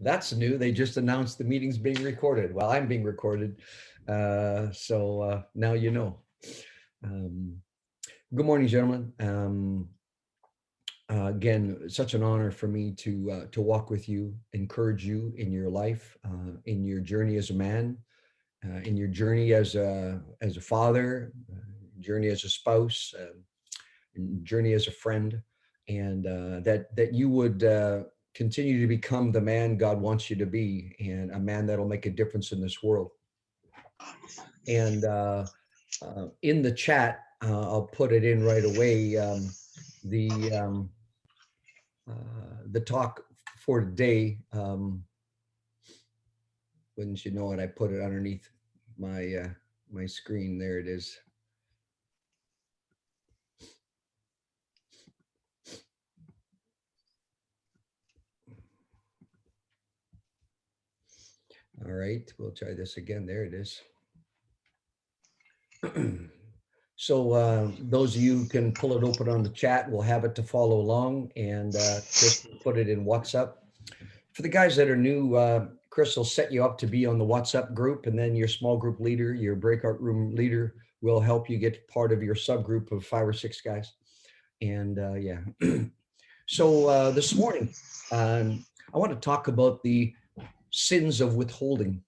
That's new. They just announced the meeting's being recorded. Well, I'm being recorded. Now you know. Um, Good morning, gentlemen. Again, such an honor for me to walk with you, encourage you in your life, in your journey as a man, in your journey as a father, journey as a spouse, journey as a friend, and that you would continue to become the man God wants you to be, and a man that'll make a difference in this world. And in the chat, I'll put it in right away. The the talk for today. Wouldn't you know it? I put it underneath my screen. There it is. All right, we'll try this again. There it is. So those of you who can pull it open on the chat, we'll have it to follow along, and Chris will put it in WhatsApp. For the guys that are new, Chris will set you up to be on the WhatsApp group, and then your small group leader, your breakout room leader, will help you get part of your subgroup of 5 or 6 guys. And yeah. So this morning, I want to talk about the sins of withholding.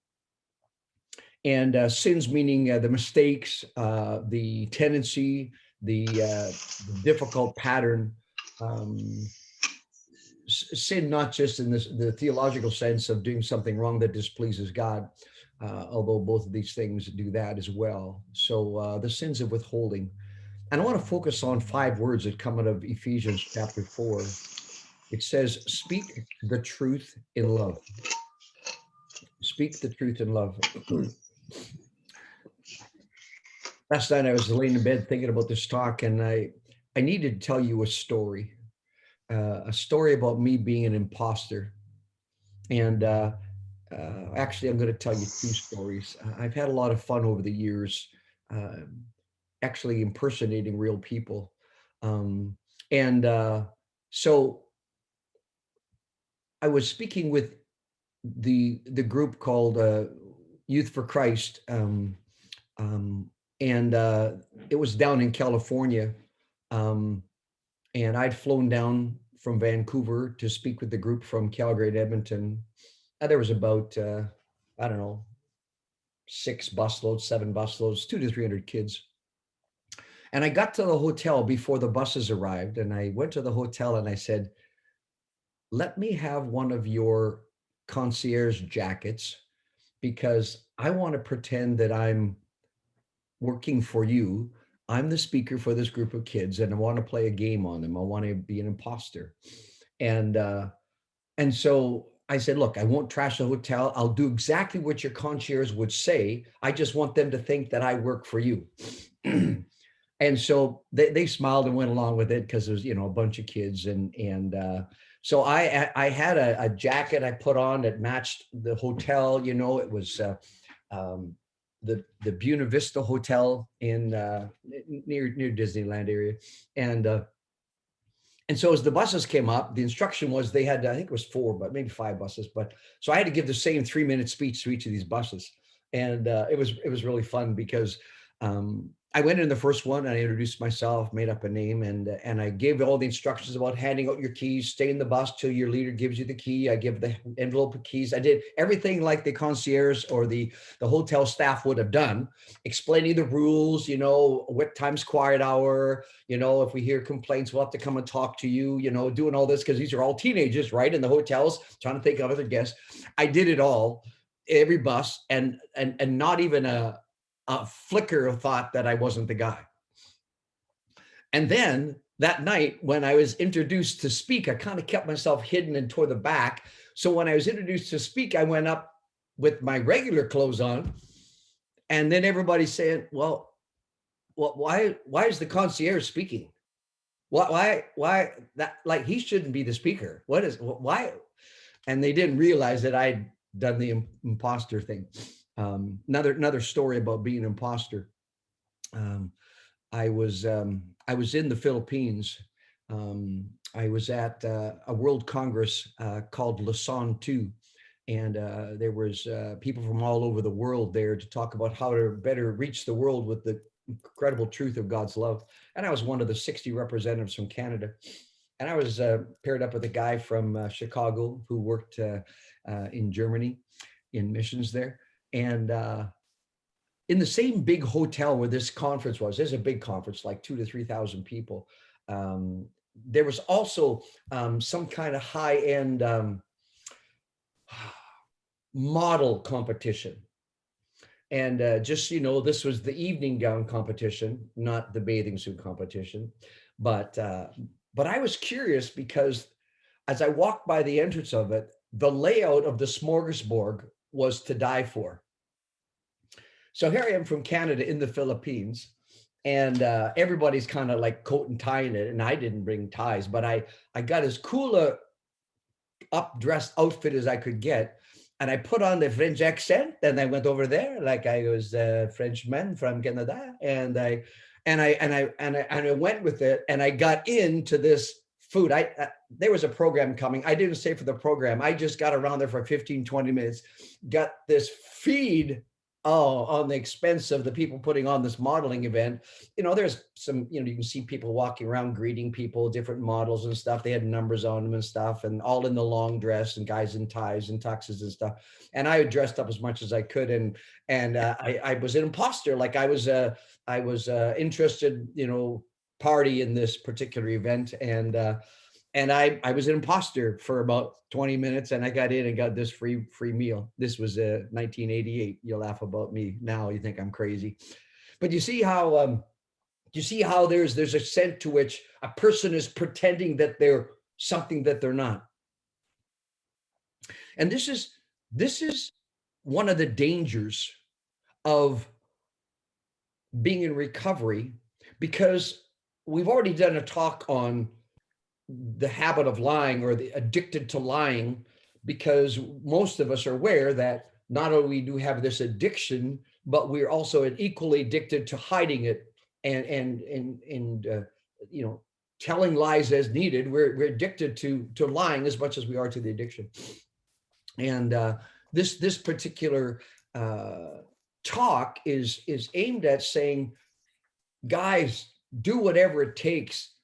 And sins meaning the mistakes, the tendency, the difficult pattern. Sin, not just in the theological sense of doing something wrong that displeases God, although both of these things do that as well. So the sins of withholding. And I want to focus on 5 words that come out of Ephesians chapter 4. It says, speak the truth in love. Speak the truth in love. Last night I was laying in bed thinking about this talk, and I needed to tell you a story about me being an imposter. And actually, I'm going to tell you 2 stories. I've had a lot of fun over the years, uh, actually impersonating real people. And so I was speaking with the group called Youth for Christ, um, and it was down in California, um, and I'd flown down from Vancouver to speak with the group from Calgary and Edmonton. There was about I don't know, 6 busloads, 7 busloads, 200 to 300 kids. And I got to the hotel before the buses arrived, and I went to the hotel and I said, "Let me have one of your concierge jackets because I want to pretend that I'm working for you. I'm the speaker for this group of kids, and I want to play a game on them. I want to be an imposter." And and so I said, "Look, I won't trash the hotel. I'll do exactly what your concierge would say. I just want them to think that I work for you." And so they smiled and went along with it because there's a bunch of kids, and so I had a jacket I put on that matched the hotel. It was um, the Buena Vista Hotel in near Disneyland area, and and so as the buses came up, the instruction was they had, I think it was 4, but maybe 5 buses. But so I had to give the same 3-minute speech to each of these buses, and it was really fun because I went in the first one and I introduced myself, made up a name, and I gave all the instructions about handing out your keys, stay in the bus till your leader gives you the key. I give the envelope of keys. I did everything like the concierge or the hotel staff would have done, explaining the rules. What time's quiet hour. If we hear complaints, we'll have to come and talk to you. Doing all this because these are all teenagers, right? In the hotels, trying to think of other guests. I did it all, every bus, and not even a flicker of thought that I wasn't the guy. And then that night, when I was introduced to speak, I kind of kept myself hidden and toward the back. So when I was introduced to speak, I went up with my regular clothes on. And then everybody said, well, why is the concierge speaking? Why that, like, he shouldn't be the speaker. Why? And they didn't realize that I'd done the imposter thing. Another story about being an imposter. Um, I was in the Philippines. I was at a World Congress called Lausanne 2, And there was people from all over the world there to talk about how to better reach the world with the incredible truth of God's love. And I was one of the 60 representatives from Canada. And I was paired up with a guy from Chicago who worked in Germany in missions there. And in the same big hotel where this conference was, there's a big conference, like 2,000 to 3,000 people. Um, there was also some kind of high end model competition. And just so you know, this was the evening gown competition, not the bathing suit competition. But I was curious because as I walked by the entrance of it, the layout of the smorgasbord was to die for. So here I am from Canada in the Philippines, and everybody's kind of like coat and tying it, and I didn't bring ties, but I got as cool a up dressed outfit as I could get. And I put on the French accent, and I went over there like I was a Frenchman from Canada, and I went with it, and I got into this food. There was a program coming. I didn't stay for the program. I just got around there for 15, 20 minutes, got this feed on the expense of the people putting on this modeling event. There's some, you can see people walking around greeting people, different models and stuff. They had numbers on them and stuff, and all in the long dress, and guys in ties and tuxes and stuff. And I dressed up as much as I could, and I was an imposter. Like I was interested, party in this particular event, and I was an imposter for about 20 minutes, and I got in and got this free meal. This was 1988. You'll laugh about me now. You think I'm crazy, but you see how there's a sense to which a person is pretending that they're something that they're not. And this is one of the dangers of being in recovery, because we've already done a talk on the habit of lying, or the addicted to lying, because most of us are aware that not only do we have this addiction, but we're also equally addicted to hiding it and telling lies as needed. We're addicted to lying as much as we are to the addiction. And this particular talk is aimed at saying, guys, do whatever it takes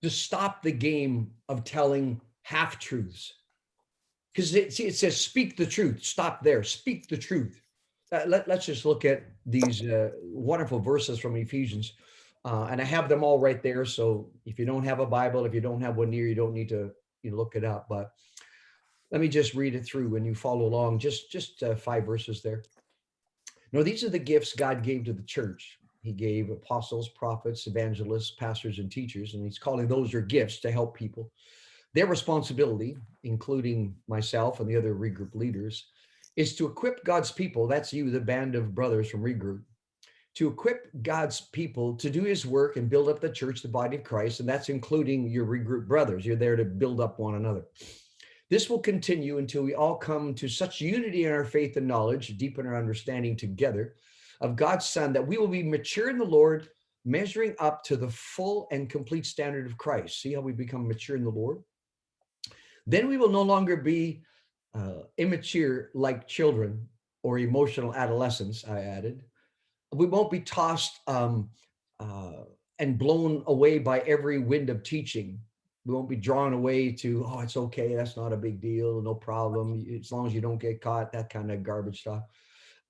to stop the game of telling half truths. Because it says, speak the truth. Stop there. Speak the truth. Let's just look at these wonderful verses from Ephesians. And I have them all right there. So if you don't have a Bible, if you don't have one near, you don't need to look it up. But let me just read it through and you follow along. Just 5 verses there. No, these are the gifts God gave to the church. He gave apostles, prophets, evangelists, pastors, and teachers, and he's calling those are gifts to help people. Their responsibility, including myself and the other regroup leaders, is to equip God's people. That's you, the band of brothers from regroup, to equip God's people to do his work and build up the church, the body of Christ, and that's including your regroup brothers. You're there to build up one another. This will continue until we all come to such unity in our faith and knowledge, deepen our understanding together of God's Son, that we will be mature in the Lord, measuring up to the full and complete standard of Christ. See how we become mature in the Lord? Then we will no longer be immature like children or emotional adolescents, I added. We won't be tossed and blown away by every wind of teaching. We won't be drawn away to, oh, it's okay, that's not a big deal, no problem, as long as you don't get caught, that kind of garbage stuff.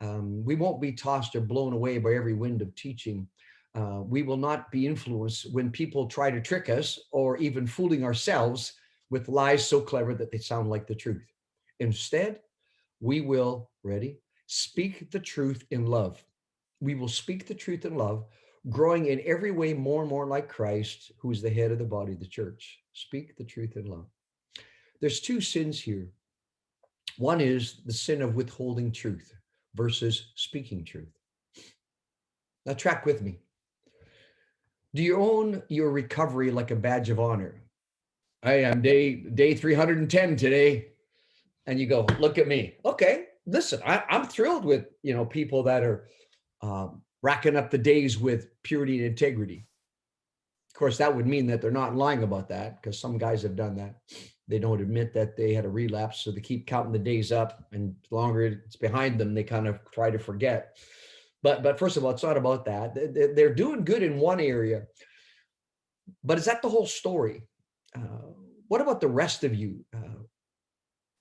We won't be tossed or blown away by every wind of teaching. We will not be influenced when people try to trick us, or even fooling ourselves with lies so clever that they sound like the truth. Instead, we will, speak the truth in love. We will speak the truth in love, growing in every way more and more like Christ, who is the head of the body of the church. Speak the truth in love. There's 2 sins here. One is the sin of withholding truth versus speaking truth. Now track with me. Do you own your recovery like a badge of honor? I am day 310 today. And you go, look at me. Okay, listen, I'm thrilled with, people that are racking up the days with purity and integrity. Of course, that would mean that they're not lying about that, because some guys have done that. They don't admit that they had a relapse, so they keep counting the days up, and the longer it's behind them, they kind of try to forget. But first of all, it's not about that. They're doing good in one area, but is that the whole story? What about the rest of you?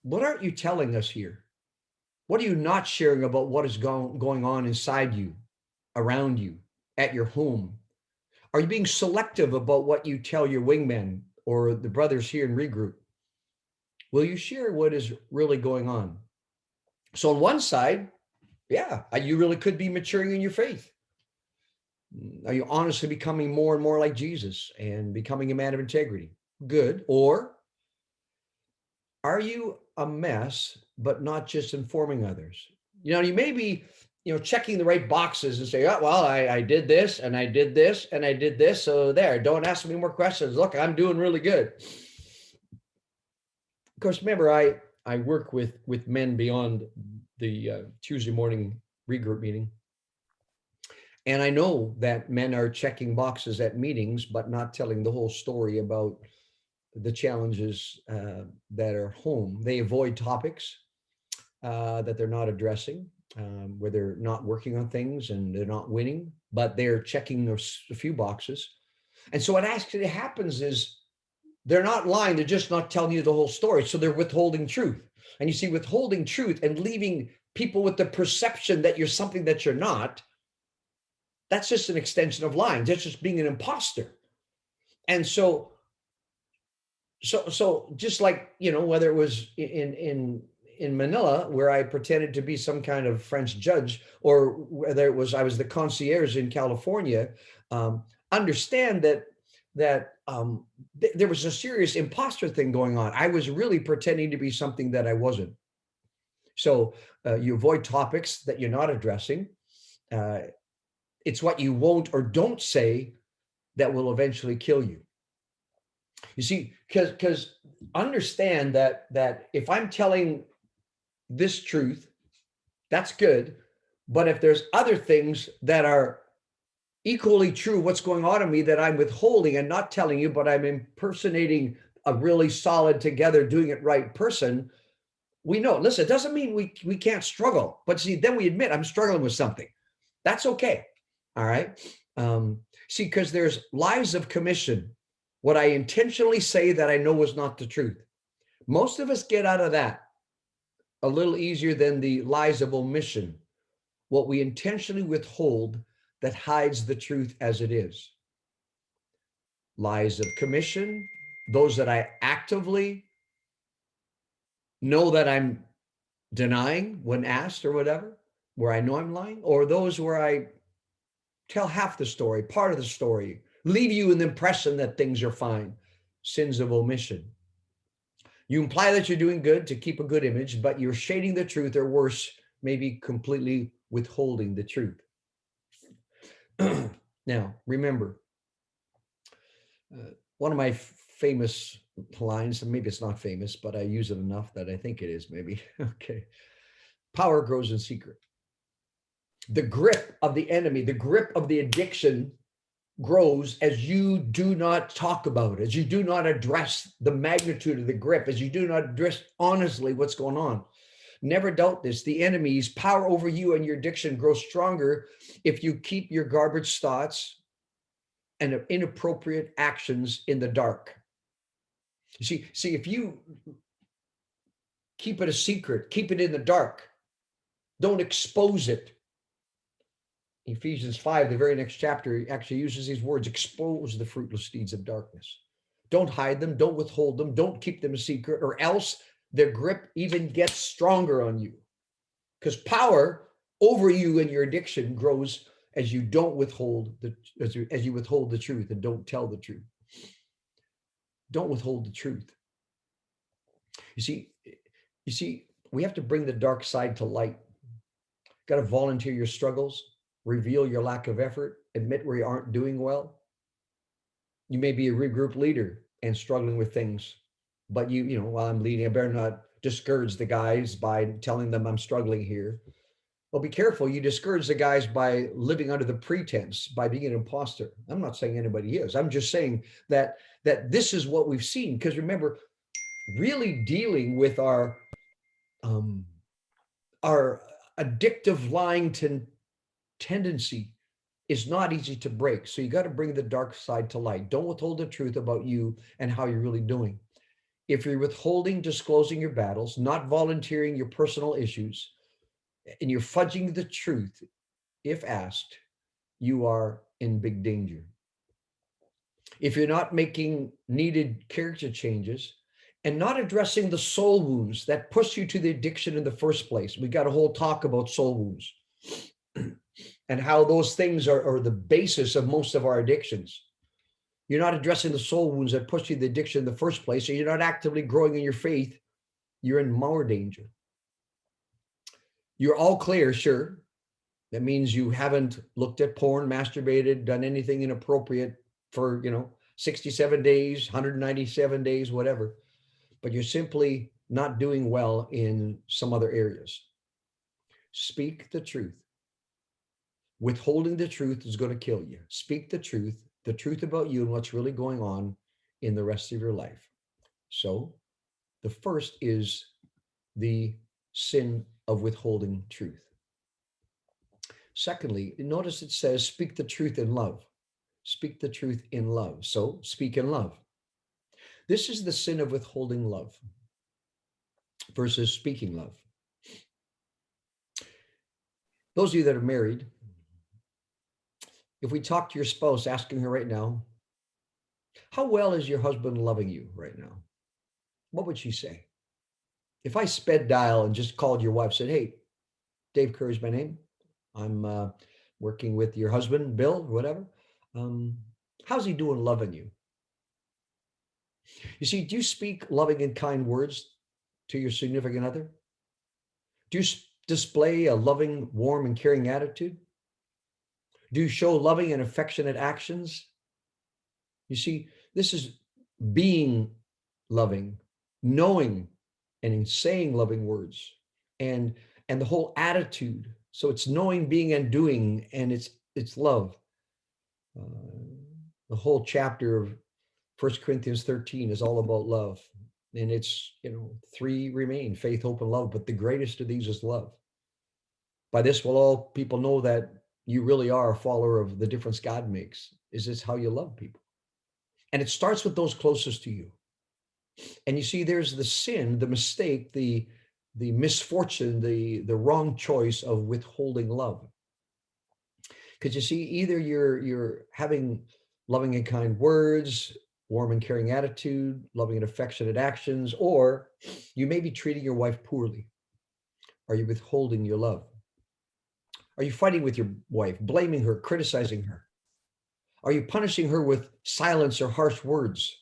What aren't you telling us here? What are you not sharing about what is going on inside you, around you, at your home? Are you being selective about what you tell your wingmen or the brothers here in regroup? Will you share what is really going on? So on one side, yeah, you really could be maturing in your faith. Are you honestly becoming more and more like Jesus and becoming a man of integrity? Good. Or are you a mess, but not just informing others? You may be, checking the right boxes and say, oh, well, I did this and I did this and I did this. So there, don't ask me more questions. Look, I'm doing really good. Of course, remember, I work with men beyond the Tuesday morning regroup meeting. And I know that men are checking boxes at meetings, but not telling the whole story about the challenges that are home. They avoid topics that they're not addressing, where they're not working on things and they're not winning, but they're checking a few boxes. And so what actually happens is they're not lying, they're just not telling you the whole story. So they're withholding truth. And you see, withholding truth and leaving people with the perception that you're something that you're not, that's just an extension of lying. That's just being an imposter. And so just like, whether it was in Manila, where I pretended to be some kind of French judge, or whether it was I was the concierge in California, understand that there was a serious imposter thing going on. I was really pretending to be something that I wasn't. So you avoid topics that you're not addressing. It's what you won't or don't say that will eventually kill you. You see, because understand that if I'm telling this truth, that's good. But if there's other things that are equally true, what's going on in me that I'm withholding and not telling you, but I'm impersonating a really solid, together, doing it right person, we know. Listen, it doesn't mean we can't struggle, but see, then we admit I'm struggling with something. That's okay. All right. See, because there's lies of commission. What I intentionally say that I know is not the truth. Most of us get out of that a little easier than the lies of omission. What we intentionally withhold that hides the truth as it is. Lies of commission, those that I actively know that I'm denying when asked or whatever, where I know I'm lying, or those where I tell half the story, part of the story, leave you in the impression that things are fine. Sins of omission. You imply that you're doing good to keep a good image, but you're shading the truth, or worse, maybe completely withholding the truth. Now, remember, one of my famous lines, and maybe it's not famous, but I use it enough that I think it is maybe. Okay. Power grows in secret. The grip of the enemy, the grip of the addiction grows as you do not talk about it, as you do not address the magnitude of the grip, as you do not address honestly what's going on. Never doubt this. The enemy's power over you and your addiction grows stronger if you keep your garbage thoughts and inappropriate actions in the dark. See, if you keep it a secret, keep it in the dark, don't expose it. Ephesians 5, the very next chapter, actually uses these words: expose the fruitless deeds of darkness. Don't hide them, don't withhold them, don't keep them a secret, or else their grip even gets stronger on you. Because power over you and your addiction grows as you don't withhold as you withhold the truth and don't tell the truth. Don't withhold the truth. You see, we have to bring the dark side to light. Got to volunteer your struggles, reveal your lack of effort, admit where you aren't doing well. You may be a regroup leader and struggling with things, but while I'm leading, I better not discourage the guys by telling them I'm struggling here. Well, be careful. You discourage the guys by living under the pretense, by being an imposter. I'm not saying anybody is. I'm just saying that this is what we've seen. Because remember, really dealing with um, our addictive lying tendency is not easy to break. So you got to bring the dark side to light. Don't withhold the truth about you and how you're really doing. If you're withholding disclosing your battles, not volunteering your personal issues, and you're fudging the truth, if asked, you are in big danger. If you're not making needed character changes and not addressing the soul wounds that push you to the addiction in the first place, we got a whole talk about soul wounds and how those things are the basis of most of our addictions. You're not addressing the soul wounds that push you to the addiction in the first place, and you're not actively growing in your faith, you're in more danger. You're all clear, sure. That means you haven't looked at porn, masturbated, done anything inappropriate for, 67 days, 197 days, whatever. But you're simply not doing well in some other areas. Speak the truth. Withholding the truth is going to kill you. Speak the truth about you and what's really going on in the rest of your life. So the first is the sin of withholding truth. Secondly, notice it says, speak the truth in love. Speak the truth in love. So speak in love. This is the sin of withholding love versus speaking love. Those of you that are married, if we talk to your spouse, asking her right now, how well is your husband loving you right now? What would she say? If I sped dial and just called your wife, said, hey, Dave Currie's my name. I'm working with your husband, Bill, or whatever. How's he doing loving you? You see, do you speak loving and kind words to your significant other? Do you display a loving, warm, and caring attitude? Do you show loving and affectionate actions? You see, this is being loving, knowing and saying loving words, and the whole attitude. So it's knowing, being, and doing, and it's love. The whole chapter of 1 Corinthians 13 is all about love. And it's, three remain: faith, hope, and love. But the greatest of these is love. By this will all people know that you really are a follower of the difference God makes. Is this how you love people? And it starts with those closest to you. And you see, there's the sin, the mistake, the misfortune, the wrong choice of withholding love. Because you see, either you're having loving and kind words, warm and caring attitude, loving and affectionate actions, or you may be treating your wife poorly. Are you withholding your love? Are you fighting with your wife, blaming her, criticizing her? Are you punishing her with silence or harsh words?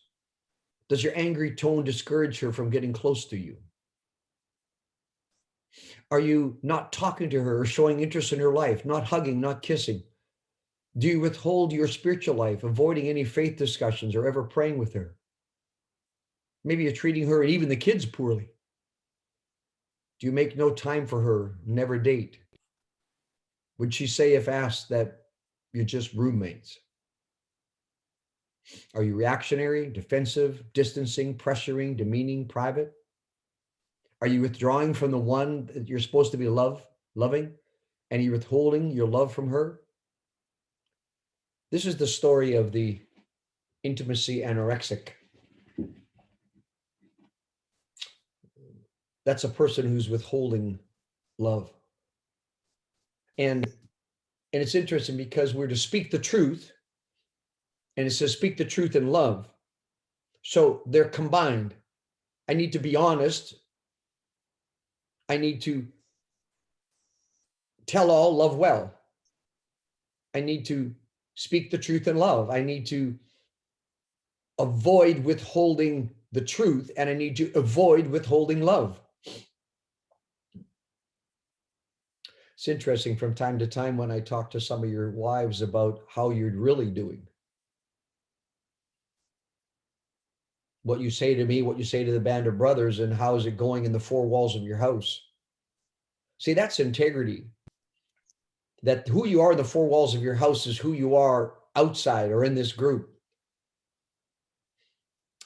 Does your angry tone discourage her from getting close to you? Are you not talking to her or showing interest in her life, not hugging, not kissing? Do you withhold your spiritual life, avoiding any faith discussions or ever praying with her? Maybe you're treating her and even the kids poorly. Do you make no time for her, never date? Would she say, if asked, that you're just roommates? Are you reactionary, defensive, distancing, pressuring, demeaning, private? Are you withdrawing from the one that you're supposed to be loving, and you're withholding your love from her? This is the story of the intimacy anorexic. That's a person who's withholding love. And it's interesting because we're to speak the truth, and it says speak the truth in love. So they're combined. I need to be honest. I need to tell all, love well. I need to speak the truth in love. I need to avoid withholding the truth, and I need to avoid withholding love. It's interesting, from time to time when I talk to some of your wives about how you're really doing, what you say to me, what you say to the band of brothers, and how is it going in the four walls of your house. See, that's integrity. That who you are in the four walls of your house is who you are outside or in this group.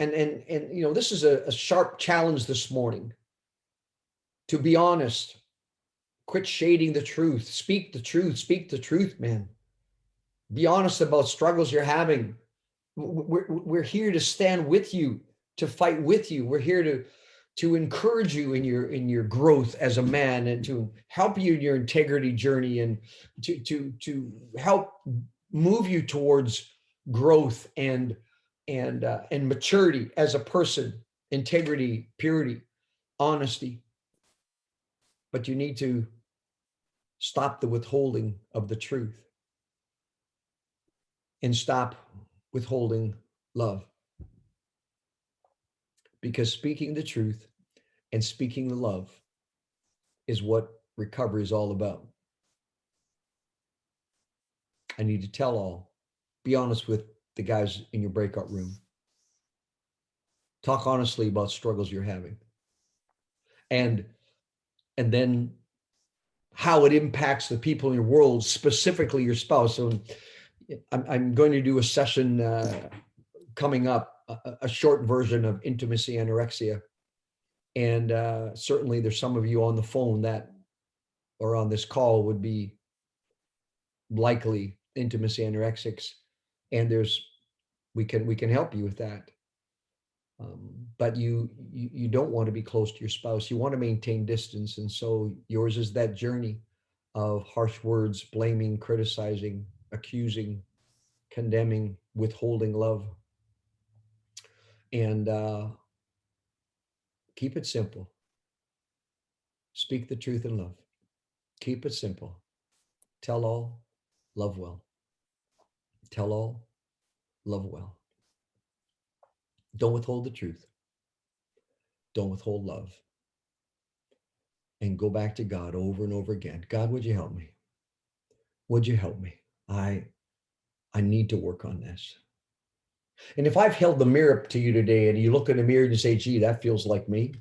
And you know, this is a sharp challenge this morning to be honest. Quit shading the truth. Speak the truth. Speak the truth, man. Be honest about struggles you're having. We're here to stand with you, to fight with you. We're here to encourage you in your growth as a man, and to help you in your integrity journey, and to help move you towards growth and maturity as a person, integrity, purity, honesty. But you need to stop the withholding of the truth and stop withholding love, because speaking the truth and speaking the love is what recovery is all about. I need to tell all. Be honest with the guys in your breakout room. Talk honestly about struggles you're having. And then how it impacts the people in your world, specifically your spouse. So I'm going to do a session coming up, a short version of intimacy anorexia. And certainly there's some of you on the phone that, or on this call, would be likely intimacy anorexics, and we can help you with that. But you don't want to be close to your spouse. You want to maintain distance, and so yours is that journey of harsh words, blaming, criticizing, accusing, condemning, withholding love. And keep it simple. Speak the truth in love. Keep it simple. Tell all, love well. Tell all, love well. Don't withhold the truth. Don't withhold love. And go back to God over and over again. God, would you help me? Would you help me? I need to work on this. And if I've held the mirror up to you today and you look in the mirror and you say, gee, that feels like me.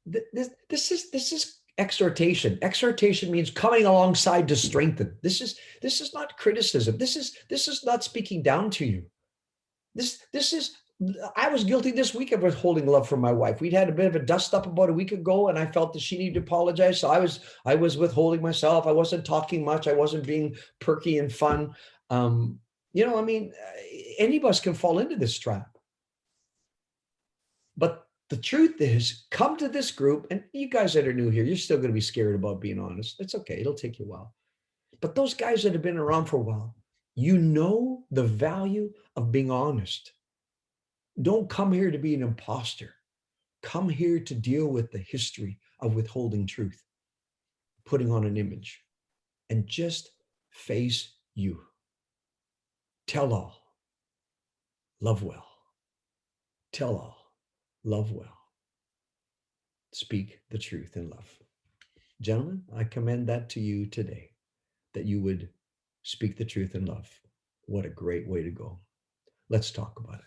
This is exhortation. Exhortation means coming alongside to strengthen. This is not criticism. This is not speaking down to you. This is, I was guilty this week of withholding love from my wife. We'd had a bit of a dust up about a week ago, and I felt that she needed to apologize. So I was withholding myself. I wasn't talking much. I wasn't being perky and fun. I mean, any of us can fall into this trap. But the truth is, come to this group, and you guys that are new here, you're still going to be scared about being honest. It's okay. It'll take you a while. But those guys that have been around for a while, you know the value of being honest. Don't come here to be an imposter. Come here to deal with the history of withholding truth, putting on an image, and just face you. Tell all, love well. Tell all, love well. Speak the truth in love. Gentlemen, I commend that to you today, that you would speak the truth in love. What a great way to go. Let's talk about it.